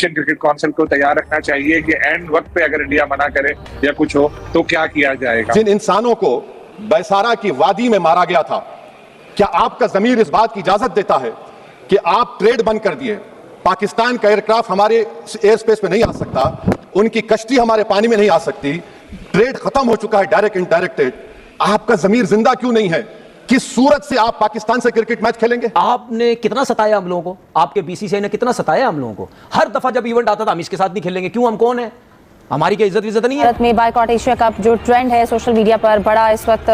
Asian cricket council को तैयार रखना चाहिए कि एंड वक्त पे अगर इंडिया मना करे या कुछ हो तो क्या किया जाएगा। जिन इंसानों को बैसारा की वादी में मारा गया था, क्या आपका जमीर इस बात की इजाजत देता है कि आप ट्रेड बंद कर दिए, पाकिस्तान का एयरक्राफ्ट हमारे एयर स्पेस में नहीं आ सकता, उनकी कश्ती हमारे पानी में नहीं आ सकती, ट्रेड खत्म हो चुका है डायरेक्ट इनडायरेक्टेड, आपका जमीर जिंदा क्यों नहीं है? किस सूरत से आप पाकिस्तान से क्रिकेट मैच खेलेंगे? आपने कितना सताया हम लोगों को, आपके बीसीसीआई ने कितना सताया हम लोगों को। हर दफा जब इवेंट आता था हम इसके साथ नहीं खेलेंगे, क्यों? हम कौन है? हमारी क्या इज्जत नहीं है? भारत में बायकॉट एशिया कप जो ट्रेंड है सोशल मीडिया पर बड़ा इस वक्त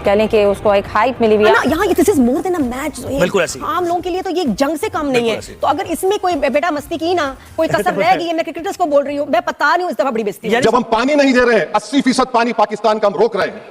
कह लें कि उसको एक हाइप मिली हुई है ना, यहाँ this is more than a match. बिल्कुल ऐसी आम लोगों के लिए तो ये जंग से कम नहीं है। तो अगर इसमें कोई बेटा मस्ती की ना, कोई कसर रह गई है, मैं क्रिकेटर्स को बोल रही हूँ, मैं पता नहीं हूँ इस दफा बड़ी बेइज्जती है। जब हम पानी नहीं दे रहे हैं, 80% पानी पाकिस्तान का हम रोक रहे हैं,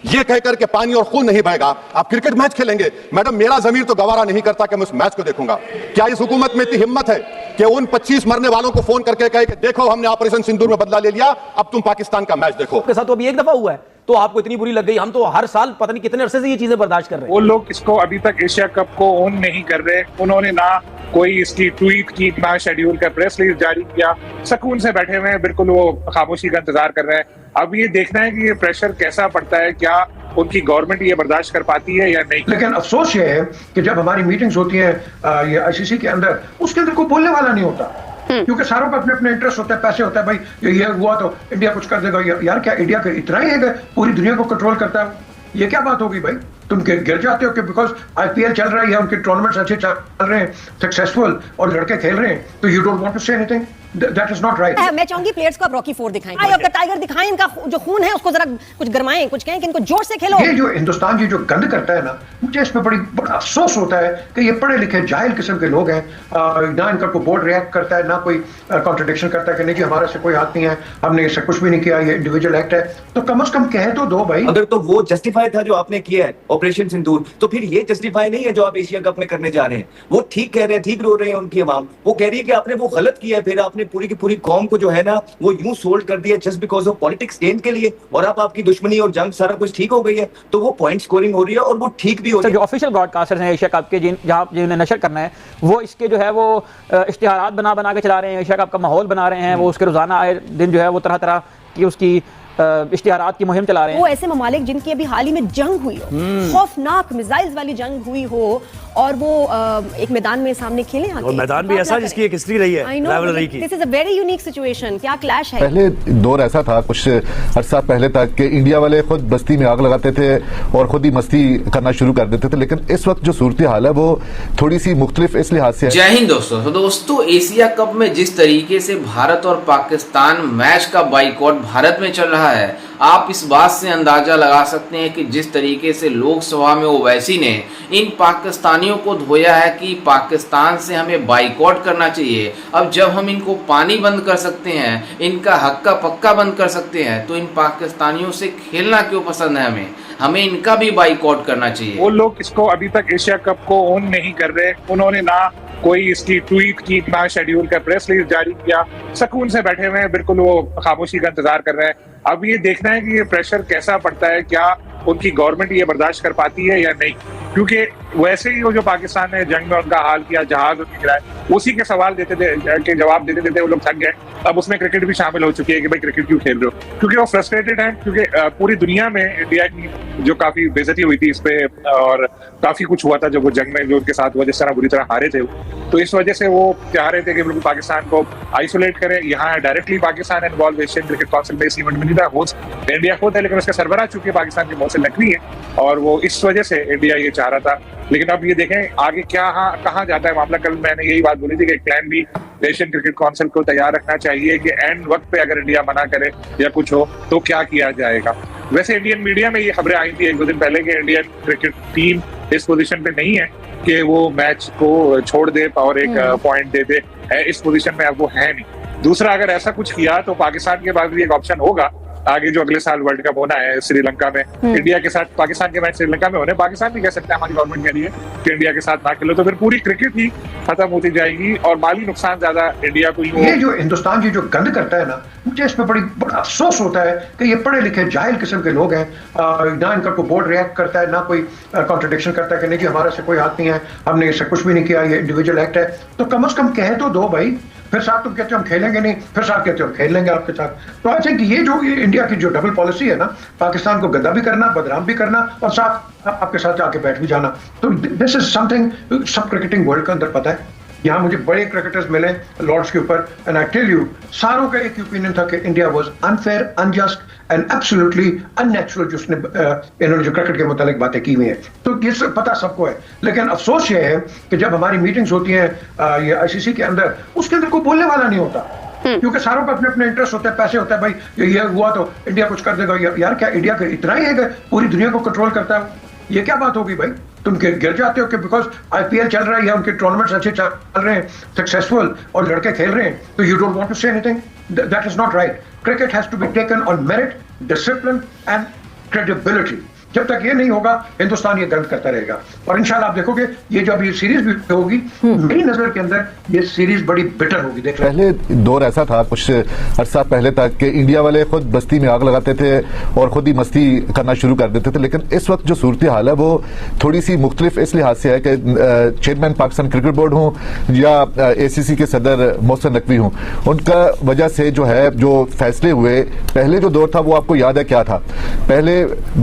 ये कहकर के पानी और खून नहीं बहेगा, आप क्रिकेट मैच खेलेंगे? मैडम, मेरा जमीर तो गवारा नहीं करता कि मैं उस मैच को देखूंगा। क्या इस हुकूमत में इतनी हिम्मत है कि उन 25 मरने वालों को फोन करके कहे कि देखो हमने ऑपरेशन सिंदूर में बदला ले लिया, अब तुम पाकिस्तान का मैच देखो? आपके साथ तो अभी एक दफा हुआ है तो आपको इतनी बुरी लग गई। हम तो हर साल पता नहीं कितने अरसे से ये चीजें बर्दाश्त कर रहे हैं। वो लोग इसको अभी तक एशिया कप को ओन नहीं कर रहे, उन्होंने ना कोई इसकी ट्वीट की, ना शेड्यूल का प्रेस रिलीज जारी किया, सुकून से बैठे हुए हैं, बिल्कुल वो खामोशी का इंतजार कर रहे हैं। अब ये देखना है कि ये प्रेशर कैसा पड़ता है, क्या उनकी गवर्नमेंट ये बर्दाश्त कर पाती है या नहीं। लेकिन अफसोस ये है कि जब हमारी मीटिंग्स होती हैं ये आईसीसी के अंदर, उसके अंदर कोई बोलने वाला नहीं होता, क्योंकि सारों का अपने अपने इंटरेस्ट होता है, पैसे होता है, भाई ये हुआ तो इंडिया कुछ कर देगा। यार क्या इंडिया का इतना ही है कि पूरी दुनिया को कंट्रोल करता है? ये क्या बात होगी भाई? तुम गिर जाते हो कि बिकॉज आईपीएल चल रहा है, उनके टूर्नामेंट्स अच्छे चल रहे हैं, सक्सेसफुल, और लड़के खेल रहे हैं, तो you don't want to say anything? That is not right. मैं चाहूंगी प्लेयर्स को आप रॉकी 4 दिखाएं, आई ऑफ द टाइगर दिखाएं, इनका जो खून है उसको जरा कुछ गरमाएं, कुछ कहें कि इनको जोर से खेलो। ये जो हिंदुस्तान की जो गंद करता है ना, मुझे इसमें बड़ा अफसोस होता है कि ये पढ़े लिखे जाहिल किस्म के लोग हैं, ना इनका कोई बोर्ड रिएक्ट करता है, ना कोई कॉन्ट्रडिक्शन करता है कि नहीं जी हमारे से कोई हाथ नहीं है, हमने इससे कुछ भी नहीं किया, ये इंडिविजुअल एक्ट है। तो कम से कम कह तो दो भाई। अगर तो वो जस्टिफाई था जो आपने किया है ऑपरेशन सिंदूर, तो फिर ये जस्टिफाई नहीं है जो आप एशिया कप में करने जा रहे हैं। वो ठीक कह रहे हैं, ठीक रो रहे हैं उनकी आवाम, वो कह रही है कि आपने वो गलत किया है, फिर आपने पूरी की पूरी कौम को जो है ना वो यूं सोल्ड कर दिया just because of politics gain के लिए, और अब आपकी दुश्मनी और जंग सारा कुछ ठीक हो गई है, तो वो पॉइंट स्कोरिंग हो रही है और वो ठीक भी हो रही है। जो ऑफिशियल ब्रॉडकास्टर्स हैं एशिया कप के, जहां जिन्हें नशर करना है, वो इसके जो है वो इश्तिहारात बना के चला रहे हैं, एशिया कप का माहौल बना रहे हैं, वो उसके रोजाना आए दिन जो है वो तरह तरह की उसकी इश्तिहारात की मुहिम चला रहे हैं। वो ऐसे ममालिक जिनकी अभी हाल ही में जंग हुई हो, खौफनाक मिसाइल्स वाली जंग हुई हो, और वो एक मैदान में सामने खेले, और मैदान भी ऐसा जिसकी एक हिस्ट्री रही है राइवलरी की। This is a very unique situation. क्या क्लैश है? पहले दौर ऐसा था कुछ अर्सा पहले तक कि इंडिया वाले खुद बस्ती में आग लगाते थे और खुद ही मस्ती करना शुरू कर देते थे, लेकिन इस वक्त जो सूरत हाल है वो थोड़ी सी मुख्तलिफ इस लिहाज से है। जय हिंद दोस्तों। तो दोस्तों, एशिया कप में जिस तरीके से भारत और पाकिस्तान मैच का बाइकॉट भारत में चल रहा है, आप इस बात से अंदाजा लगा सकते हैं कि जिस तरीके से लोकसभा में ओवैसी ने इन पाकिस्तानियों को धोया है कि पाकिस्तान से हमें बाइकॉट करना चाहिए। अब जब हम इनको पानी बंद कर सकते हैं, इनका हक्का पक्का बंद कर सकते हैं, तो इन पाकिस्तानियों से खेलना क्यों पसंद है? हमें इनका भी बाइकॉट करना चाहिए। वो लोग इसको अभी तक एशिया कप को ओन नहीं कर रहे, उन्होंने ना कोई इसकी ट्वीट की, ना शेड्यूल का प्रेस रिलीज जारी किया, सुकून से बैठे हुए हैं, बिल्कुल वो खामोशी का इंतजार कर रहे हैं। अब ये देखना है कि ये प्रेशर कैसा पड़ता है, क्या उनकी गवर्नमेंट ये बर्दाश्त कर पाती है या नहीं। क्योंकि वैसे ही वो जो पाकिस्तान ने जंग में उनका हाल किया, जहाज गिराए, उसी के सवाल देते थे के जवाब देते देते वो लोग थक गए। अब उसमें क्रिकेट भी शामिल हो चुकी है कि भाई क्रिकेट क्यों खेल रहे हो, क्योंकि वो फ्रस्ट्रेटेड है, क्योंकि पूरी दुनिया में इंडिया की जो काफी बेइज्जती हुई थी इस पे, और काफी कुछ हुआ था जब वो जंग में जो उनके साथ हुआ, जिस तरह बुरी तरह हारे थे, तो इस वजह से वो चाह रहे थे कि बिल्कुल पाकिस्तान को आइसोलेट करें। यहाँ directly Pakistan involve Asian cricket council में इस इवेंट में नहीं था, होस्ट इंडिया खुद है, लेकिन उसका सरबराह चूंकि पाकिस्तान की मौत से नकली है, और वो इस वजह से इंडिया ये चाह रहा था। लेकिन अब ये देखें आगे क्या कहाँ जाता है मामला। कल मैंने यही बात बोली थी कि प्लान भी एशियन क्रिकेट काउंसिल को तैयार रखना चाहिए कि एंड वक्त पे अगर इंडिया मना करे या कुछ हो तो क्या किया जाएगा। वैसे इंडियन मीडिया में ये खबरें आई थी 1-2 दिन पहले कि इंडियन क्रिकेट टीम इस पोजीशन पे नहीं है कि वो मैच को छोड़ दे और एक पॉइंट दे दे, है इस पोजीशन में अब वो है नहीं। दूसरा, अगर ऐसा कुछ किया तो पाकिस्तान के बाद भी एक ऑप्शन होगा आगे जो अगले साल वर्ल्ड कप होना है श्रीलंका में, इंडिया के साथ पाकिस्तान के मैच श्रीलंका में होने, पाकिस्तान भी कह सकता है, हमारी गवर्नमेंट कह रही है कि इंडिया के साथ ना खेलो, तो फिर पूरी क्रिकेट ही खत्म होती जाएगी और माली नुकसान ज्यादा इंडिया को ही हो। ये जो हिंदुस्तान की जो गंद करता है ना, मुझे इसमें बड़ा अफसोस होता है कि ये पढ़े लिखे जाहिल किस्म के लोग हैं, ना इनका कोई बोर्ड रिएक्ट करता है, ना कोई कॉन्ट्रडिक्शन करता है कि नहीं जी हमारे से कोई हाथ नहीं है, हमने इससे कुछ भी नहीं किया, ये इंडिविजुअल एक्ट है। तो कम से कम कह तो दो भाई। फिर साथ तुम कहते हो हम खेलेंगे नहीं, फिर साथ कहते हो हम खेल लेंगे आपके साथ। तो आई थिंक ये जो इंडिया की जो डबल पॉलिसी है ना, पाकिस्तान को गंदा भी करना, बदनाम भी करना और साथ आपके साथ आके बैठ भी जाना, तो दिस इज समथिंग सब क्रिकेटिंग वर्ल्ड के अंदर पता है। यहाँ मुझे बड़े क्रिकेटर्स मिले लॉर्ड्स के ऊपर, एंड आई टेल यू सारों का एक ओपिनियन था कि India was unfair, unjust and absolutely unnatural जो उसने इन्होंने जो क्रिकेट के मुतालिक बातें की हुई हैं। तो ये सब पता सबको है, लेकिन अफसोस ये है कि जब हमारी मीटिंग्स होती हैं ये आईसीसी के अंदर, उसके अंदर कोई बोलने वाला नहीं होता, क्योंकि सारों का अपने अपने इंटरेस्ट होता है, पैसे होता है, भाई ये हुआ तो इंडिया कुछ कर देगा। यार क्या इंडिया का इतना ही है कि पूरी दुनिया को कंट्रोल करता है? ये क्या बात होगी भाई? तुम गिर जाते हो कि बिकॉज आईपीएल चल रहा है या उनके टूर्नामेंट्स अच्छे चल रहे हैं, सक्सेसफुल, और लड़के खेल रहे हैं, तो you don't want to say anything? That is not right. Cricket has to be taken on merit, discipline and credibility. जब तक ये नहीं होगा हिंदुस्तान ये गंद करता रहेगा। और इंशाल्लाह आप देखोगे ये जब ये सीरीज भी होगी, मेरी नजर के अंदर ये सीरीज बड़ी बेटर होगी। देख पहले दौर ऐसा था कुछ अरसा पहले तक कि इंडिया वाले खुद बस्ती में आग लगाते थे और खुद ही मस्ती करना शुरू कर देते थे, लेकिन इस वक्त जो सूरत हाल है वो थोड़ी सी मुख्तलिफ इस लिहाज से है कि चेयरमैन पाकिस्तान क्रिकेट बोर्ड हों या ACC के सदर मोहसिन नकवी हों, उनका वजह से जो है जो फैसले हुए, पहले जो दौर था वो आपको याद है क्या था? पहले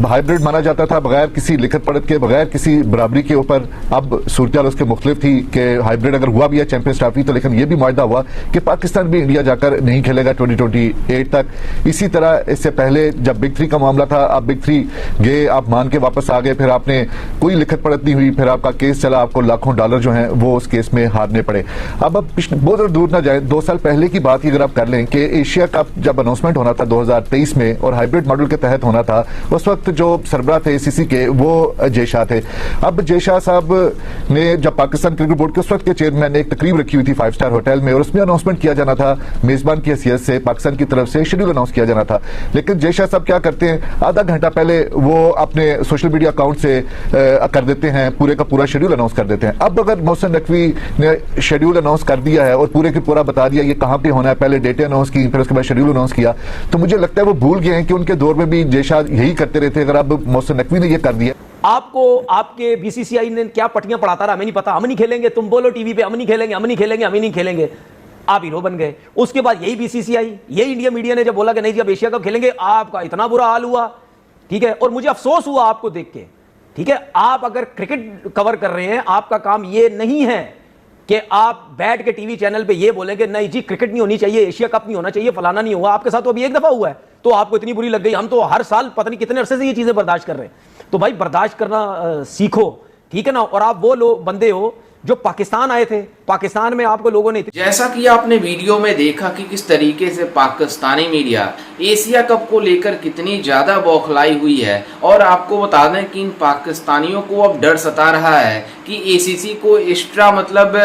हाइब्रिड माना जाता था, बगैर किसी लिखत पढ़त के, बगैर किसी बराबरी के ऊपर। अब सूरत उसके मुख्तलिफ थी कि हाइब्रिड अगर हुआ भी है चैंपियंस ट्रॉफी तो, लेकिन यह भी मुआहदा हुआ कि पाकिस्तान भी इंडिया जाकर नहीं खेलेगा 2028 तक। इसी तरह इससे पहले जब बिग 3 का मामला था, आप बिग 3 गए, आप मान के वापस आ गए, फिर आपने कोई लिखत पढ़त नहीं हुई, फिर आपका केस चला, आपको लाखों डॉलर जो हैं वो उस केस में हारने पड़े। अब बहुत दूर ना जाए, 2 साल पहले की बात अगर आप कर लें कि एशिया कप जब अनाउंसमेंट होना था 2023 में और हाइब्रिड मॉडल के तहत होना था, उस वक्त जो सरबराह थे ACC के वो जय शाह थे। अब जय शाह साहब ने जब पाकिस्तान क्रिकेट बोर्ड के उस वक्त के चेयरमैन ने एक तकरीब रखी हुई थी 5 स्टार होटल में और उसमें अनाउंसमेंट किया जाना था, मेजबान की हैसियत से पाकिस्तान की तरफ से शेड्यूल अनाउंस किया जाना था। लेकिन जय शाह साहब क्या करते हैं, आधा घंटा पहले वो अपने सोशल मीडिया अकाउंट से कर देते हैं, पूरे का पूरा शेड्यूल अनाउंस कर देते हैं। अब अगर मोहसिन नकवी ने शेड्यूल अनाउंस कर दिया है और पूरे के पूरा बता दिया ये कहां पे होना है, पहले डेटें अनाउंस की, फिर उसके बाद शेड्यूल अनाउंस किया, तो मुझे लगता है वो भूल गए हैं कि उनके दौर में भी जय शाह यही करते रहते। अगर अब मोहसिन नकवी ने ये कर दिया, आपको आपके बीसीसीआई ने क्या पट्टियां पढ़ाता रहा, हमें नहीं पता, हम नहीं खेलेंगे, तुम बोलो टीवी पे हम नहीं खेलेंगे, हम नहीं खेलेंगे, हम नहीं खेलेंगे, आप हीरो बन गए। उसके बाद यही बीसीसीआई, यही इंडिया मीडिया ने जब बोला कि नहीं जी अब एशिया कप खेलेंगे, आपका इतना बुरा हाल हुआ, ठीक है। और मुझे अफसोस हुआ आपको देख के, ठीक है। आप अगर क्रिकेट कवर कर रहे हैं, आपका काम ये नहीं है कि आप बैठ के टीवी चैनल पे ये बोलेंगे नहीं जी क्रिकेट नहीं होनी चाहिए, एशिया कप नहीं होना चाहिए, फलाना नहीं हुआ। आपके साथ तो अभी एक दफा हुआ है तो आपको इतनी बुरी लग गई, हम तो हर साल पता नहीं कितने अरसे से ये चीजें बर्दाश्त कर रहे हैं। तो भाई बर्दाश्त करना सीखो, ठीक है ना। और आप वो लोग बंदे हो जो पाकिस्तान आए थे, पाकिस्तान में आपको लोगों ने, जैसा कि आपने वीडियो में देखा कि किस तरीके से पाकिस्तानी मीडिया एशिया कप को लेकर कितनी ज्यादा बौखलाई हुई है। और आपको बता दें कि इन पाकिस्तानियों को अब डर सता रहा है कि ACC को एक्स्ट्रा मतलब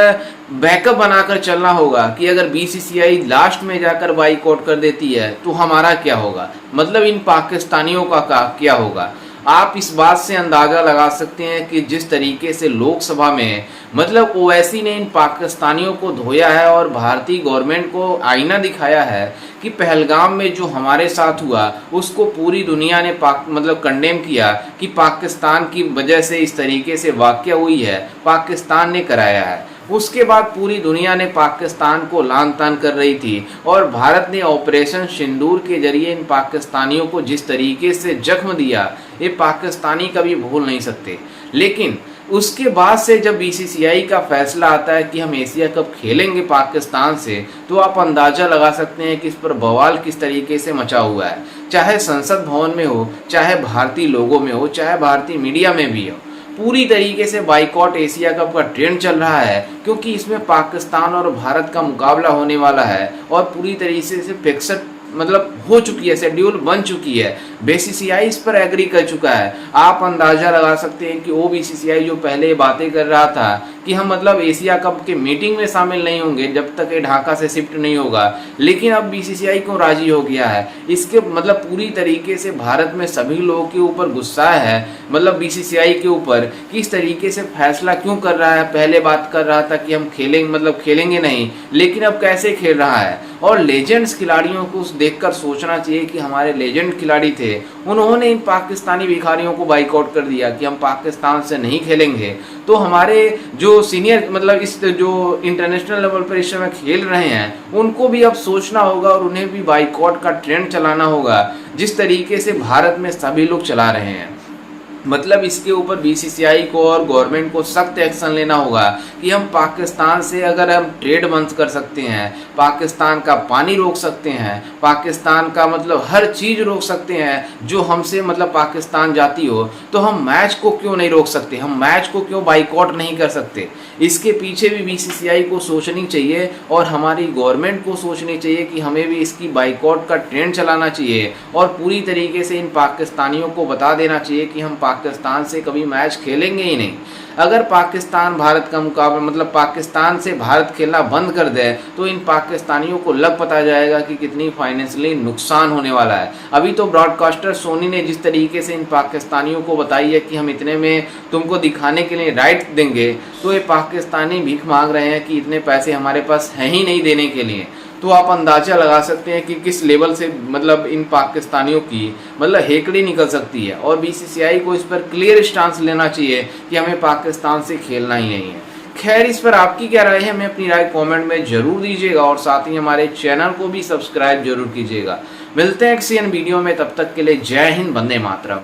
बैकअप बनाकर चलना होगा कि अगर BCCI लास्ट में जाकर बाइकआउट कर देती है तो हमारा क्या होगा, मतलब इन पाकिस्तानियों का क्या होगा। आप इस बात से अंदाज़ा लगा सकते हैं कि जिस तरीके से लोकसभा में मतलब ओवैसी ने इन पाकिस्तानियों को धोया है और भारतीय गवर्नमेंट को आईना दिखाया है कि पहलगाम में जो हमारे साथ हुआ उसको पूरी दुनिया ने मतलब कंडेम किया कि पाकिस्तान की वजह से इस तरीके से वाक़या हुई है, पाकिस्तान ने कराया है। उसके बाद पूरी दुनिया ने पाकिस्तान को लान तान कर रही थी और भारत ने ऑपरेशन सिंदूर के जरिए इन पाकिस्तानियों को जिस तरीके से जख्म दिया ये पाकिस्तानी कभी भूल नहीं सकते। लेकिन उसके बाद से जब BCCI का फैसला आता है कि हम एशिया कप खेलेंगे पाकिस्तान से, तो आप अंदाज़ा लगा सकते हैं कि इस पर बवाल किस तरीके से मचा हुआ है, चाहे संसद भवन में हो, चाहे भारतीय लोगों में हो, चाहे भारतीय मीडिया में भी हो। पूरी तरीके से बाइकॉट एशिया कप का ट्रेंड चल रहा है क्योंकि इसमें पाकिस्तान और भारत का मुकाबला होने वाला है और पूरी तरीके से फिक्सड मतलब हो चुकी है, शेड्यूल बन चुकी है। BCCI इस पर एग्री कर चुका है। आप अंदाजा लगा सकते हैं कि वो BCCI जो पहले बातें कर रहा था कि हम मतलब एशिया कप के मीटिंग में शामिल नहीं होंगे जब तक ये ढाका से शिफ्ट नहीं होगा, लेकिन अब BCCI क्यों राजी हो गया है, इसके मतलब पूरी तरीके से भारत में सभी लोगों के ऊपर गुस्सा है, मतलब BCCI के ऊपर कि इस तरीके से फैसला क्यों कर रहा है। पहले बात कर रहा था कि हम खेलेंगे मतलब खेलेंगे नहीं, लेकिन अब कैसे खेल रहा है। और लेजेंड्स खिलाड़ियों को देखकर सोचना चाहिए कि हमारे लेजेंड खिलाड़ी थे, उन्होंने इन पाकिस्तानी भिखारियों को बाइकआउट कर दिया कि हम पाकिस्तान से नहीं खेलेंगे। तो हमारे जो जो सीनियर मतलब इस जो इंटरनेशनल लेवल पर इस समय खेल रहे हैं उनको भी अब सोचना होगा और उन्हें भी बाइकॉट का ट्रेंड चलाना होगा जिस तरीके से भारत में सभी लोग चला रहे हैं। मतलब इसके ऊपर बीसीसीआई को और गवर्नमेंट को सख्त एक्शन लेना होगा कि हम पाकिस्तान से अगर हम ट्रेड बंद कर सकते हैं, पाकिस्तान का पानी रोक सकते हैं, पाकिस्तान का मतलब हर चीज़ रोक सकते हैं जो हमसे मतलब पाकिस्तान जाती हो, तो हम मैच को क्यों नहीं रोक सकते, हम मैच को क्यों बाइकॉट नहीं कर सकते। इसके पीछे भी बीसीसीआई को सोचनी चाहिए और हमारी गवर्नमेंट को सोचनी चाहिए कि हमें भी इसकी बाइकॉट का ट्रेंड चलाना चाहिए और पूरी तरीके से इन पाकिस्तानियों को बता देना चाहिए कि हम पाकिस्तान से कभी मैच खेलेंगे ही नहीं। अगर पाकिस्तान भारत का मुकाबला मतलब पाकिस्तान से भारत खेलना बंद कर दे तो इन पाकिस्तानियों को लग पता जाएगा कि कितनी फाइनेंशियली नुकसान होने वाला है। अभी तो ब्रॉडकास्टर सोनी ने जिस तरीके से इन पाकिस्तानियों को बताई है कि हम इतने में तुमको दिखाने के लिए राइट देंगे, तो ये पाकिस्तानी भीख मांग रहे हैं कि इतने पैसे हमारे पास हैं ही नहीं देने के लिए। तो आप अंदाज़ा लगा सकते हैं कि किस लेवल से मतलब इन पाकिस्तानियों की मतलब हेकड़ी निकल सकती है। और बीसीसीआई को इस पर क्लियर स्टांस लेना चाहिए कि हमें पाकिस्तान से खेलना ही नहीं है। खैर, इस पर आपकी क्या राय है, हमें अपनी राय कमेंट में जरूर दीजिएगा और साथ ही हमारे चैनल को भी सब्सक्राइब जरूर कीजिएगा। मिलते हैं किसी अन्य वीडियो में, तब तक के लिए जय हिंद, वंदे मातरम।